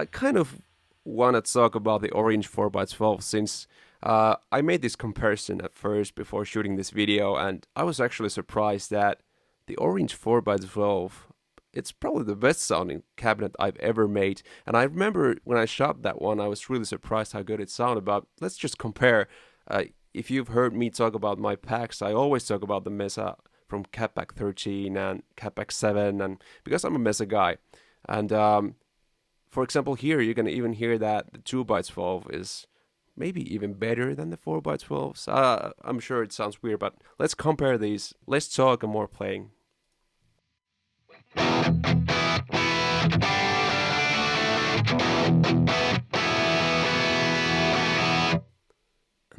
I kind of want to talk about the orange 4x12 since I made this comparison at first before shooting this video, and I was actually surprised that the orange 4x12, it's probably the best sounding cabinet I've ever made. And I remember when I shot that one, I was really surprised how good it sounded. But let's just compare. Uh, if you've heard me talk about my packs, I always talk about the Mesa from Catpack 13 and Catpack 7, and because I'm a Mesa guy. And for example, here you can even hear that the 2x12 is maybe even better than the 4x12s. I'm sure it sounds weird, but let's compare these. Let's talk and more playing. And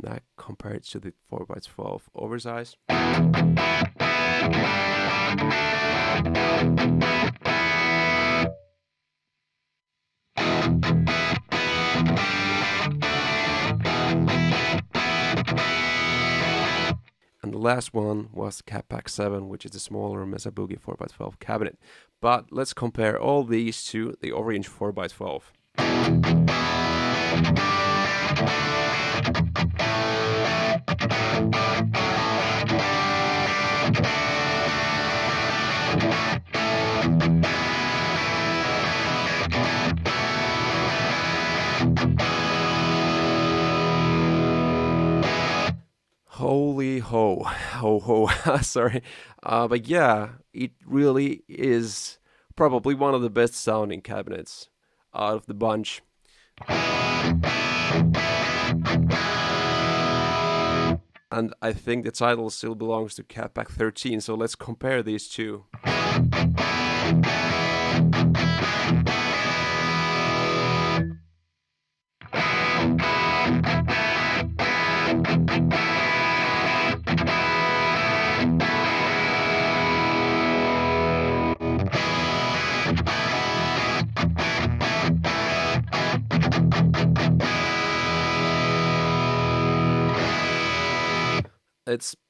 that compared to the 4x12 oversized. And the last one was Catpack 7, which is the smaller Mesa Boogie 4x12 cabinet. But let's compare all these to the orange 4x12. Holy ho, sorry. But yeah, it really is probably one of the best sounding cabinets out of the bunch. And I think the title still belongs to Catpack 13, so let's compare these two.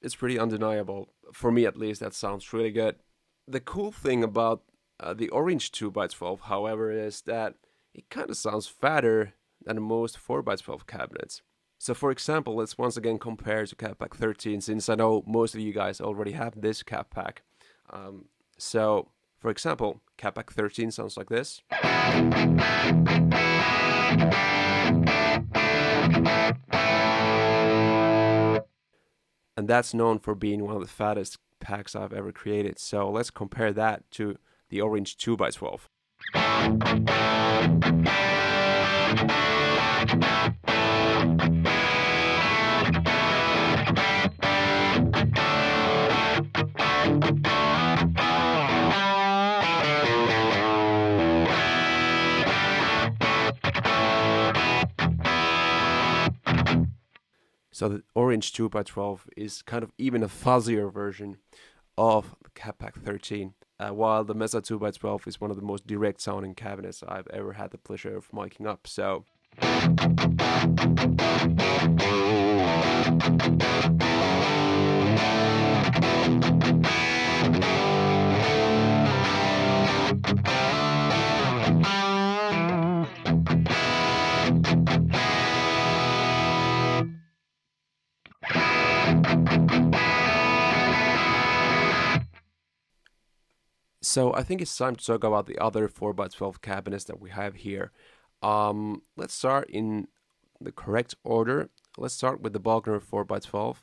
It's pretty undeniable. For me at least, that sounds really good. The cool thing about the orange 2x12, however, is that it kind of sounds fatter than most 4x12 cabinets. So for example, let's once again compare to Catpack 13, since I know most of you guys already have this Catpack. So for example, Catpack 13 sounds like this. And that's known for being one of the fattest packs I've ever created. So let's compare that to the orange 2x12. So the orange 2x12 is kind of even a fuzzier version of the Catpack 13, while the Mesa 2x12 is one of the most direct sounding cabinets I've ever had the pleasure of miking up. So So I think it's time to talk about the other 4x12 cabinets that we have here. Let's start in the correct order. Let's start with the Wagner 4x12,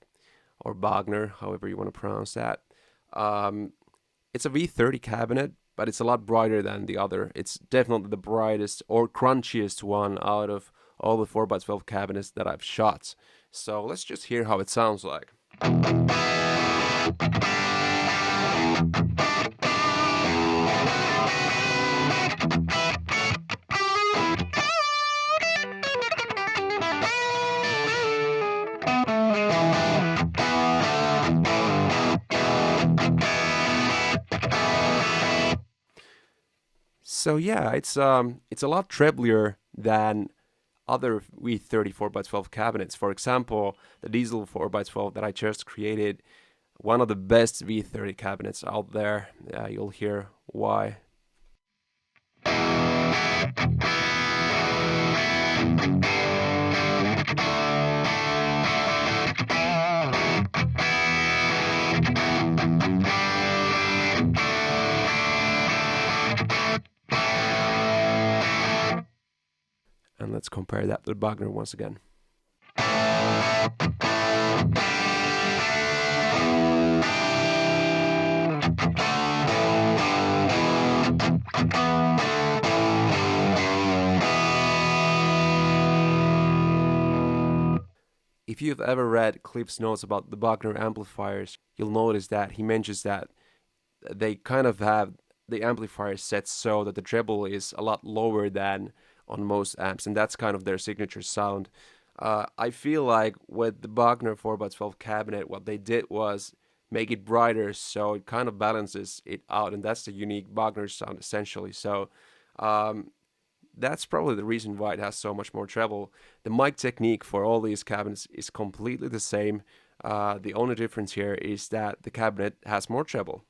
or Wagner, however you want to pronounce that. It's a V30 cabinet, but it's a lot brighter than the other. It's definitely the brightest or crunchiest one out of all the 4x12 cabinets that I've shot. So let's just hear how it sounds like. So yeah, it's a lot treblier than other V30 4x12 cabinets. For example, the Diesel 4x12 that I just created, one of the best V30 cabinets out there. You'll hear why. compare that to the Wagner once again. If you've ever read Cliff's notes about the Wagner amplifiers, you'll notice that he mentions that they kind of have the amplifier set so that the treble is a lot lower than on most amps, and that's kind of their signature sound. I feel like with the Wagner 4x12 cabinet, what they did was make it brighter so it kind of balances it out, and that's the unique Wagner sound essentially. So that's probably the reason why it has so much more treble. The mic technique for all these cabinets is completely the same. The only difference here is that the cabinet has more treble.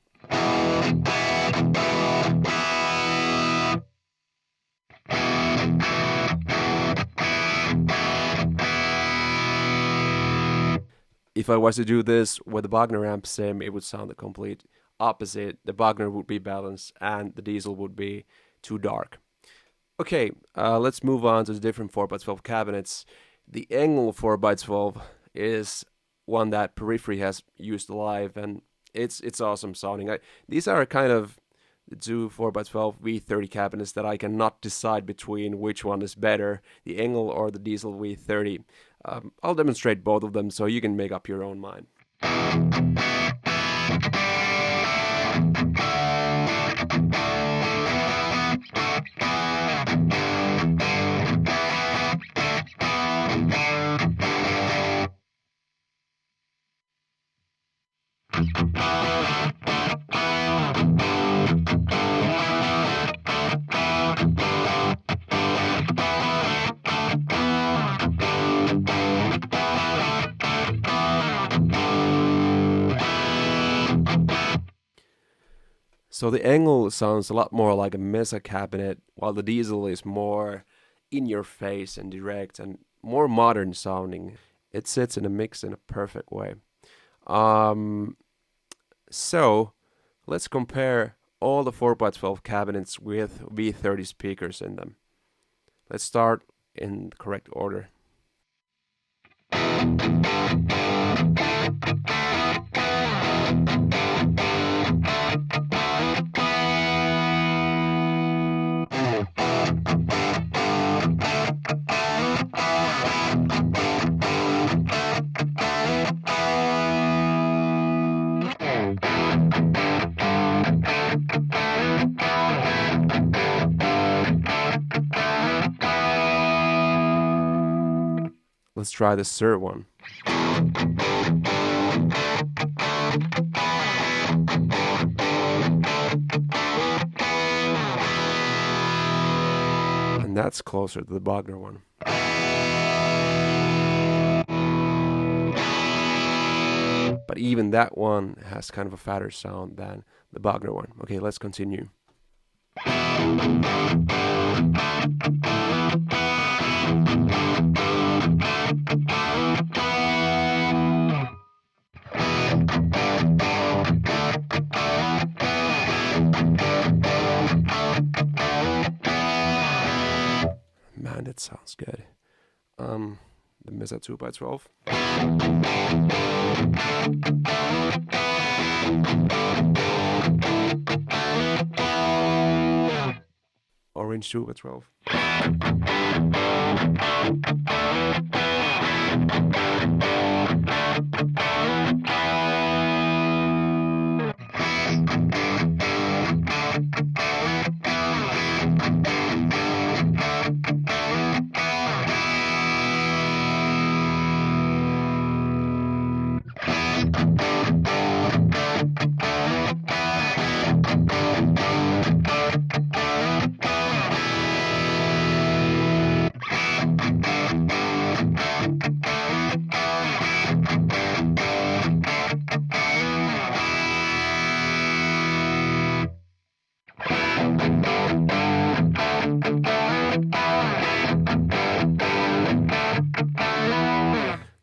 If I was to do this with the Wagner amp sim, it would sound the complete opposite. The Wagner would be balanced and the diesel would be too dark. Okay, let's move on to the different 4x12 cabinets. The Engel 4x12 is one that Periphery has used live, and it's awesome sounding. These are kind of the two 4x12 V30 cabinets that I cannot decide between which one is better, the Engel or the Diesel V30. I'll demonstrate both of them so you can make up your own mind. So the Engel sounds a lot more like a Mesa cabinet, while the Diesel is more in your face and direct and more modern sounding. It sits in a mix in a perfect way. So let's compare all the 4x12 cabinets with V30 speakers in them. Let's start in the correct order. Let's try the third one. And that's closer to the Wagner one. But even that one has kind of a fatter sound than the Wagner one. Okay, let's continue. Man, that sounds good. The Mesa 2x12. Orange 2x12.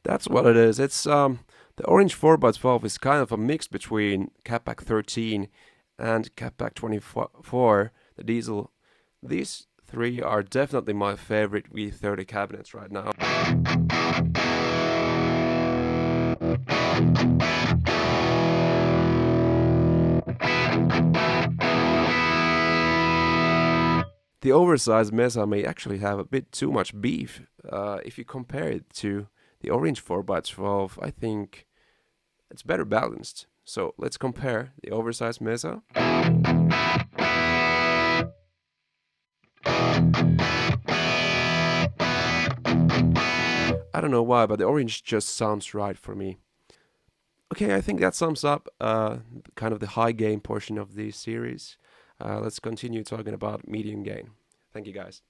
That's what it is. It's the Orange 4x12 is kind of a mix between Catpack 13 and Catpack 24, the Diesel. These V3 are definitely my favorite V30 cabinets right now. The oversized Mesa may actually have a bit too much beef. If you compare it to the Orange 4x12, I think it's better balanced. So let's compare the oversized Mesa. I don't know why, but the orange just sounds right for me. Okay, I think that sums up kind of the high gain portion of this series. Let's continue talking about medium gain. Thank you guys.